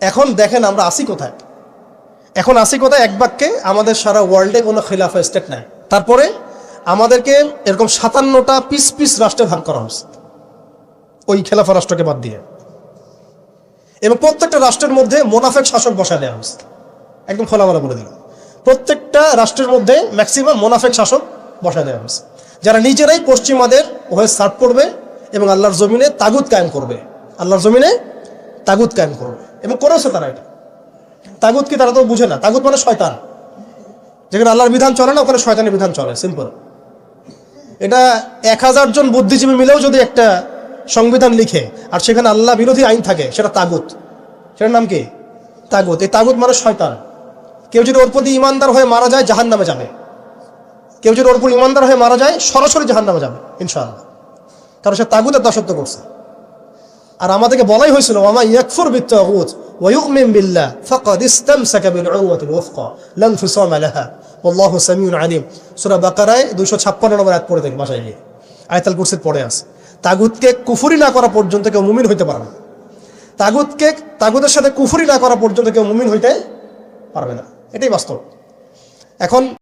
এখন দেখেন আমরা আসি কোথায়, এখন আসি কোথায়? এক বাক্যে আমাদের সারা ওয়ার্ল্ডে কোনো খিলাফা স্টেট নাই, তারপরে আমাদেরকে এরকম 57টা পিস পিস রাষ্ট্রে ভাগ করা হচ্ছে ওই খেলাফা রাষ্ট্রকে বাদ দিয়ে, এবং প্রত্যেকটা রাষ্ট্রের মধ্যে মোনাফেক শাসক বসায় দেওয়া হচ্ছে। একদম খোলামেলা বলে দিল, প্রত্যেকটা রাষ্ট্রের মধ্যে ম্যাক্সিমাম মোনাফেক শাসক বসায় দেওয়া হচ্ছে, যারা নিজেরাই পশ্চিমাদের হয়ে সার্ভ করবে এবং আল্লাহর জমিনে তাগুত কায়েম করবে, আল্লাহর জমিনে তাগুত কায়েম করবে। এবং করেছে তারা এটা। তাগুত কি তারা তো বুঝে না, তাগুত মানে শয়তান। যেখানে আল্লাহর বিধান চলে না ওখানে শয়তানের বিধান চলে, সিম্পল। এটা 1000 জন বুদ্ধিজীবী মিলেও যদি একটা সংবিধান লিখে আর সেখানে আল্লাহ বিরোধী আইন থাকে, সেটা তাগুত। সেটার নাম কি? তাগুত। এই তাগুত মানে শয়তান। কেউ যদি ওর প্রতি ইমানদার হয়ে মারা যায় জাহান্নামে যাবে, কেউ যদি ওর উপর ইমানদার হয়ে মারা যায় সরাসরি জাহান্নামে যাবে ইনশাআল্লাহ, কারণ সে তাগুতের দাসত্ব করছে। আর আমাদেরকে বলাই হয়েছিল ওয়ামা ইয়াকফুর বিত্তাগুত ওয়া ইউমিন বিল্লাহ ফাকাদ ইসতামসাকা বিল উরওয়াতিল ওয়াসকা লা ইনফিসামা লাহা ওয়াল্লাহু সামিউন আলিম। সূরা বাকারায় 256 নম্বর আয়াত পড়ে দেখি, বাসায় গিয়ে আয়াতুল কুরসির পড়ে আছে। তাগুতকে কুফরি না করা পর্যন্ত কেউ মুমিন হইতে পারে না। তাগুতের সাথে কুফরি না করা পর্যন্ত কেউ মুমিন হইতে পারবে না, এটাই বাস্তব। এখন